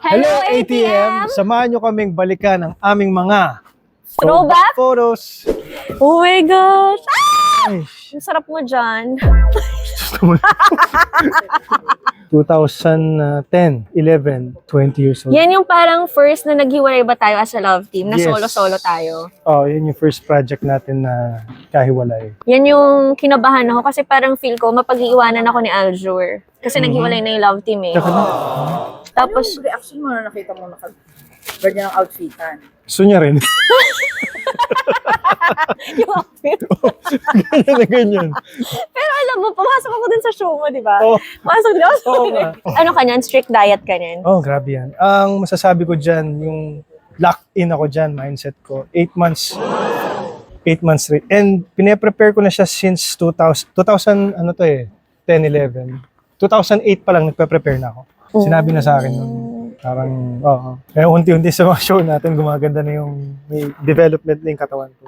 Hello ATM! Samahan nyo kaming balikan ang aming mga Throwback? photos. Oh my gosh! Ah! Ay, Ang sarap mo dyan. 2010, 11, 20 years old. Yan yung parang first na naghiwalay ba tayo as a love team? Na Yes. solo-solo tayo. Oh, yun yung first project natin na kahiwalay. Yan yung kinabahan ako kasi parang feel ko mapag-iiwanan ako ni Aljur. Kasi naghiwalay na yung love team eh. Tsaka na, Tapos, Anong reaction mo na nakita mo ganyan ang outfitan? gusto niya rin. yung outfit. Ganyan na ganyan. Pero alam mo, pumasok ako din sa show mo, di ba? Oh. Pumasok din ako sa Oo nga. Ano ka niyan? Strict diet ka niyan? Oh, grabe yan. Ang masasabi ko dyan, yung locked in ako dyan, mindset ko. 8 months. 8 months straight. And pine-prepare ko na siya since 2000 ano to eh, 10, 11. 2008 pa lang nagpe-prepare na ako. Sinabi na sa akin nun. Parang, oo. Kaya unti-unti sa mga show natin, gumaganda na yung may development na yung katawan ko.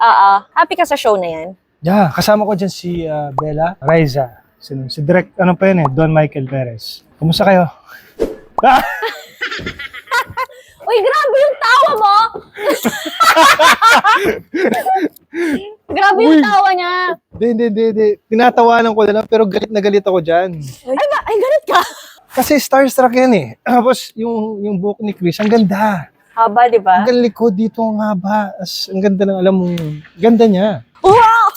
Happy ka sa show na yan? Yeah, kasama ko dyan si Bella, Raiza, si Direk, ano pa yun eh, Don Michael Perez. Kumusta kayo? Ah! Uy, grabe yung tawa mo! Grabe yung Uy. tawa niya! Hindi. Tinatawanan ko na lang, pero galit na galit ako dyan. Ay, ganit ka! Kasi starstruck yan eh. Tapos yung buhok ni Chris, ang ganda. Haba, di ba? Ang likod dito, ang haba. Ang ganda ng, alam mo, ganda niya. Wow!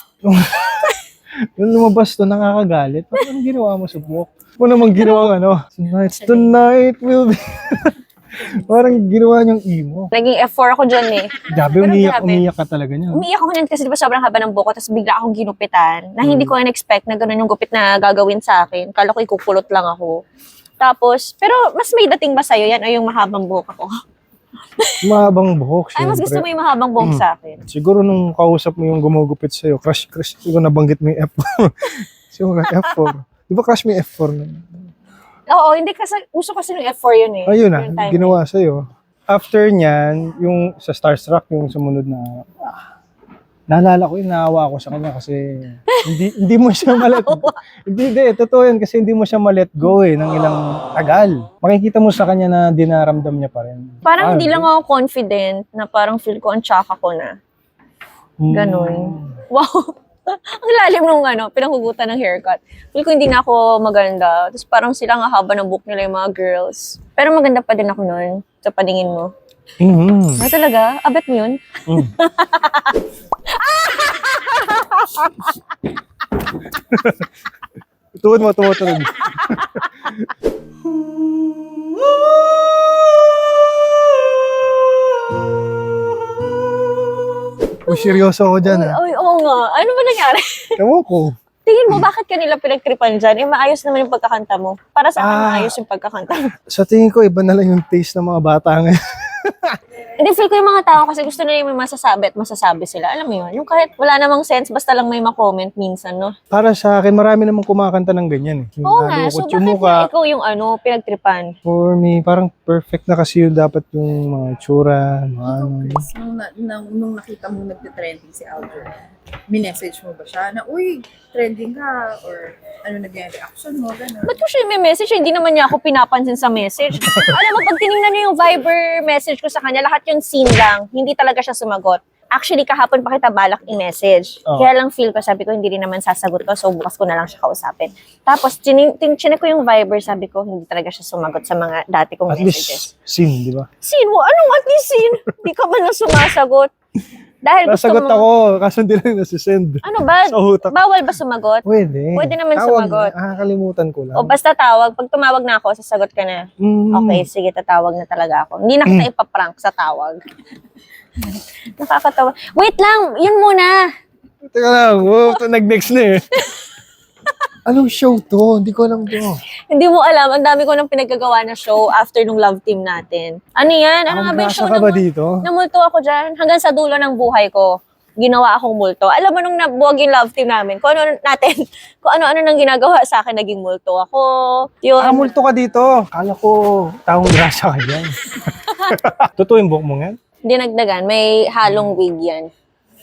Yung lumabas to, nakakagalit. Anong ginawa mo sa buhok? Mo namang ginawa tonight will be... Parang ginawa niyang emo. Naging F4 ako dyan eh. Gabi, Pero grabe. umiyak ka talaga niya. Umiiyak ako niyan kasi di ba sobrang haba ng buko tapos bigla akong ginupitan na hindi ko in-expect na ganun yung gupit na gagawin sa akin. Kala ko ikukulot lang ako. Tapos, pero mas may dating ba sa'yo yan o yung mahabang buhok ako? Mahabang buhok, Ay, mas gusto mo syempre. yung mahabang buhok sa akin. Siguro nung kausap mo yung gumugupit sa'yo, crush, siguro nabanggit mo yung F4. Siguro F4. Di ba crush mo yung F4 na? Oo, hindi kasi, uso kasi ng F4 yun eh. Ayun na, Yung time ginawa sa'yo. After niyan, yung sa Starstruck, yung sumunod na, naalala ko yung naawa ako sa kanya kasi hindi mo siya malet. hindi, totoo yan kasi hindi mo siya ma-let go eh, ng ilang tagal. Makikita mo sa kanya na dinaramdam niya pa rin. Parang hindi lang ako confident na parang feel ko ang tsaka ko na. Ganun. Wow. Ang lalim nung pinanghugutan ng haircut. Feel ko hindi na ako maganda. Tapos parang sila nga haba ng buhok nila yung mga girls. Pero maganda pa din ako nun sa paningin mo. Mm. Ah, talaga? Abet mo yun? Mm. Tuwod mo. Oh, seryoso ako dyan ha. Ay, oo nga. Ano ba nangyari? Ewan ko. Tingin mo, bakit kanila pinagtripan dyan? Eh, maayos naman yung pagkakanta mo. Para sa akin, Ah. maayos yung pagkakanta mo. Sa tingin ko, iba na lang yung taste ng mga bata ngayon. Hindi, feel ko yung mga tao kasi gusto nila yung may masasabi at masasabi sila. Alam mo yun? Yung kahit wala namang sense, basta lang may ma-comment minsan, no? Para sa akin, marami namang kumakanta ng ganyan eh. Yung Oo nga. nalukot So, yung bakit mukha. nga ikaw yung pinagtripan? For me, parang perfect na kasi yung dapat yung mga tsura, mga ano. Chris, nung nakita mo nagte-trending si Alger, minessage mo ba siya na, uy, trending ka? Or ano naging reaction mo? Gano'n. Ba't ko siya may message? Hindi naman niya ako pinapansin sa message. Alam mo, pag tinignan niyo yung Viber message ko sa kanya, lahat yung scene lang. Hindi talaga siya sumagot. Actually, kahapon pa kita balak i-message. Oh. Kaya lang feel ko, sabi ko, hindi rin naman sasagot ko. So, bukas ko na lang siya kausapin. Tapos, chinek ko yung Viber, sabi ko, hindi talaga siya sumagot sa mga dati kong At messages. least, scene, di ba? Scene mo? Anong at least scene? Hindi ka man lang sumasagot. Dahil gusto Nasagot mo... ako, kaso hindi lang nasisend. Ano ba? Sa utak. Bawal ba sumagot? Pwede. Pwede naman Tawag sumagot. na, nakakalimutan ko lang. O basta tawag. Pag tumawag na ako, sasagot ka na. Okay, sige, tatawag na talaga ako. Hindi na kita ipaprank sa tawag. Nakakatawa. Wait lang, yun muna. Teka lang, nag-next na eh. Anong show to? Hindi ko alam to. Hindi mo alam, ang dami ko nang pinagagawa na show after nung love team natin. Ano yan? Ano nga ba yung Nasa show ka ba na dito? namulto ako dyan? Hanggang sa dulo ng buhay ko, ginawa akong multo. Alam mo nung nabuwag yung love team namin, kung ano natin, kung ano-ano nang ginagawa sa akin, naging multo ako. Yun. Multo ka dito. Kala ko, taong grasa ka dyan. Totoo yung buhok mo nga? Dinagdagan, may halong wig yan.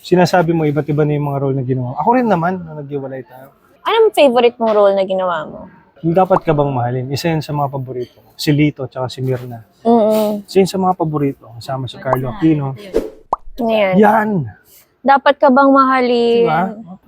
Sinasabi mo, iba't iba na yung mga role na ginawa. Ako rin naman, nung naghiwalay tayo. Anong favorite mong role na ginawa mo? Yung dapat ka bang mahalin? Isa yun sa mga paborito ko. Si Lito, tsaka si Mirna. Mm. Isa yun sa mga paborito. Kasama si Carlo Aquino. Ngayon. Yan! Dapat ka bang mahalin? Diba?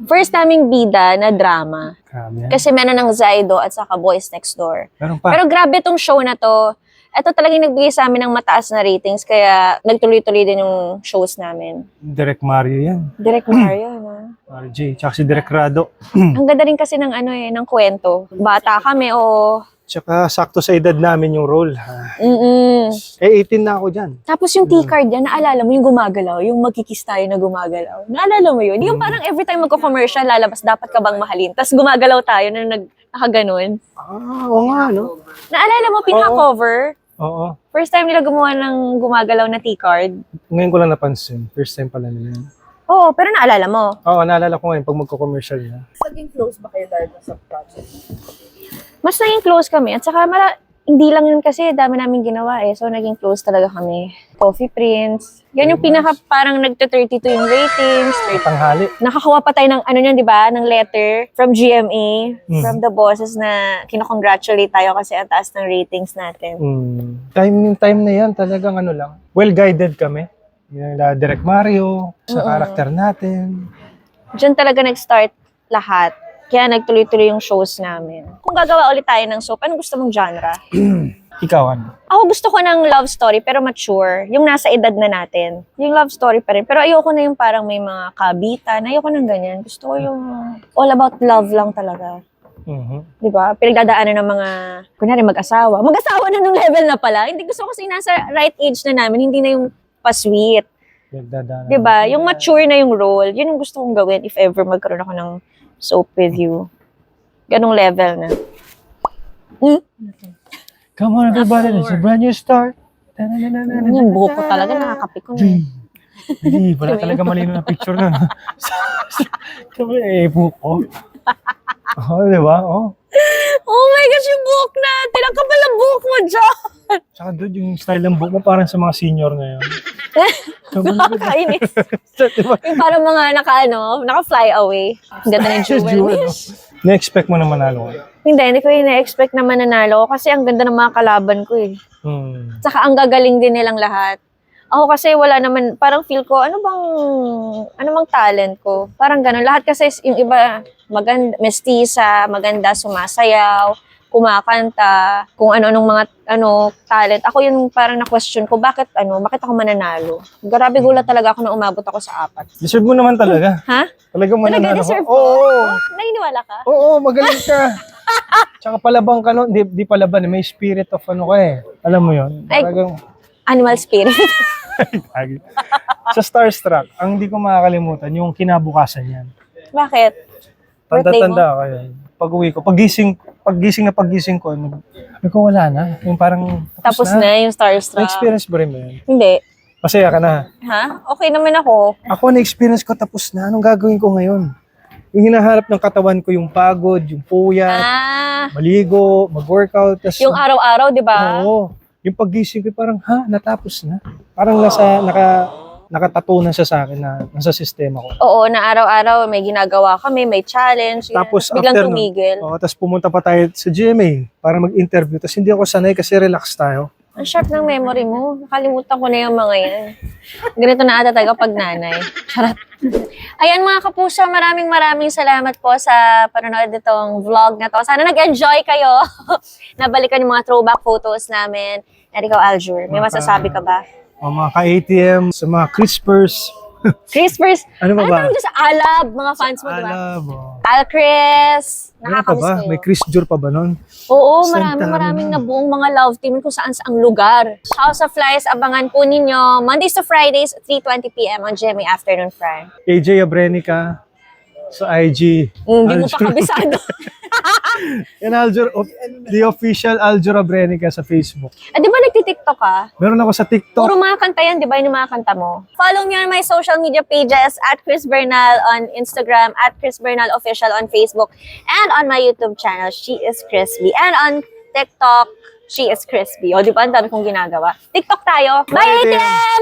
First naming bida na drama. Grabe yan. Kasi meron ng Zaido at saka Boys Next Door. Meron pa. Pero grabe tong show na to. Ito talagang nagbigay sa amin ng mataas na ratings kaya nagtuloy-tuloy din yung shows namin. Direk Mario yan. Direct Mario, no? Mario J. Tsaka si Direk Rado. Ang ganda rin kasi ng ng kwento. Bata kami, o Tsaka sakto sa edad namin yung role. Eh, 18 na ako dyan. Tapos yung T-card yan, naalala mo yung gumagalaw, yung magkikis tayo na gumagalaw. Naalala mo yun? Yung parang every time magko-commercial, lalabas, dapat ka bang mahalin? Tapos gumagalaw tayo na nakaganon. Oo nga, no? Naalala mo, pinaka-cover? Oo. First time nila gumawa ng gumagalaw na T-card. Ngayon ko lang napansin. First time pala nila yun. Oo, pero naalala mo. Oo, naalala ko ngayon pag magko-commercial na. Saging close ba kayo dahil sa project? Mas naging close kami. At saka hindi lang yun kasi dami namin ginawa eh. So naging close talaga kami. Coffee Prince. Yan yung pinaka parang nagto-32 yung ratings. Tanghali. Nakakuha pa tayo ng di ba? Ng letter from GMA, from the bosses na kinakongratulate tayo kasi ang taas ng ratings natin. Time na yan, talagang lang. Well-guided kami. Nila Direk Mario, sa karakter natin. Diyan talaga nag-start lahat. Kaya nagtuloy-tuloy yung shows namin. Kung gagawa ulit tayo ng soap, anong gusto mong genre? Ikaw, ano? Ako gusto ko ng love story pero mature. Yung nasa edad na natin. Yung love story pa rin. Pero ayoko na yung parang may mga kabitan. Ayoko ng ganyan. Gusto ko yung all about love lang talaga. Diba? Pinagdadaanan ng mga, kunyari mag-asawa. Mag-asawa na nung level na pala. Hindi gusto ko kasi nasa right age na namin. Hindi na yung pa-sweet. Diba? Yung mature na yung role. Yun yung gusto kong gawin if ever magkaroon ako ng soap with you. Ganong level na. Come on, everybody. It's a brand new start. Yung buhok ko talaga, nakakapik ko na. Hindi, wala talaga malino na picture nun. Kami, buhok ko. Diba? Oh my gosh, yung buhok natin. Ang kapal ang buhok mo, John. Tsaka doon, yung style ng buhok mo parang sa mga senior ngayon. Nakakainis. Yung parang mga naka-fly away. Ang ganda ng jewel. Na-expect mo na manalo ka? Hindi ko na-expect na mananalo kasi ang ganda ng mga kalaban ko eh. Tsaka ang gagaling din nilang lahat. Ako kasi wala naman, parang feel ko, ano bang talent ko? Parang gano'n. Lahat kasi yung iba, maganda, mestiza, maganda, sumasayaw, kumakanta, kung ano-anong mga talent. Ako yung parang na-question ko, bakit ako mananalo? Grabe gulat talaga ako na umabot ako sa 4. Deserve mo naman talaga. Ha? Talagang mananalo. Talaga deserve ko? Oo. Naniniwala ka? Oo, magaling ka. Tsaka palabang ka, no? Di palaban, may spirit of Alam mo yun? Talagang animal spirit. Sa Starstruck, ang hindi ko makakalimutan, yung kinabukasan yan. Bakit? Birthday mo? Tanda ako yan. Pag-uwi ko, paggising ko, wala na. Yung parang Tapos na yung Starstruck. Na-experience ba rin mo yun? Hindi. Masaya ka na. Ha? Okay naman ako. Ako, na-experience ko, tapos na. Anong gagawin ko ngayon? Yung hinaharap ng katawan ko, yung pagod, yung puyat, maligo, mag-workout. Yung araw-araw, di ba? Oo. Yung paggising ko, parang, natapos na. Parang nakatatunan siya sa akin na nasa sistema ko. Oo, na araw-araw may ginagawa kami, may challenge. Tapos biglang after tumigil. Tapos pumunta pa tayo sa GMA para mag-interview. Tapos hindi ako sanay kasi relax tayo. Ang sharp ng memory mo. Nakalimutan ko na yung mga yan. Ganito na ata tayo pag nanay. Charot. Ayan mga kapuso, maraming salamat po sa panonood nitong vlog na to. Sana nag-enjoy kayo. Nabalikan yung mga throwback photos namin. At ikaw, Aljur, may masasabi ka ba? Mga ka-ATM, sa mga crispers. Crispers. Ano ba ba? Ano sa Alab, mga fans mo, diba? Alab. Alcris. Ano pa ba? May Chris Jur pa ba nun? Oo, maraming na buong mga love team kung saan saang lugar. House of Flies, abangan po ninyo Mondays to Fridays, 3:20 p.m. on GMA Afternoon Prime. AJ Abrenica sa IG. Hindi mo pa kabisado. Yan, the official Aljur Abrenica sa Facebook. Di ba nagtitiktok ka? Meron ako sa TikTok. Puro mga kanta yan, di ba yung mga kanta mo? Follow me on my social media pages at Chris Bernal on Instagram, at Chris Bernal Official on Facebook, and on my YouTube channel, She is Crispy. And on TikTok, She is Crispy. O, di ba? Ang dami kong ginagawa. TikTok tayo. Bye, ATM!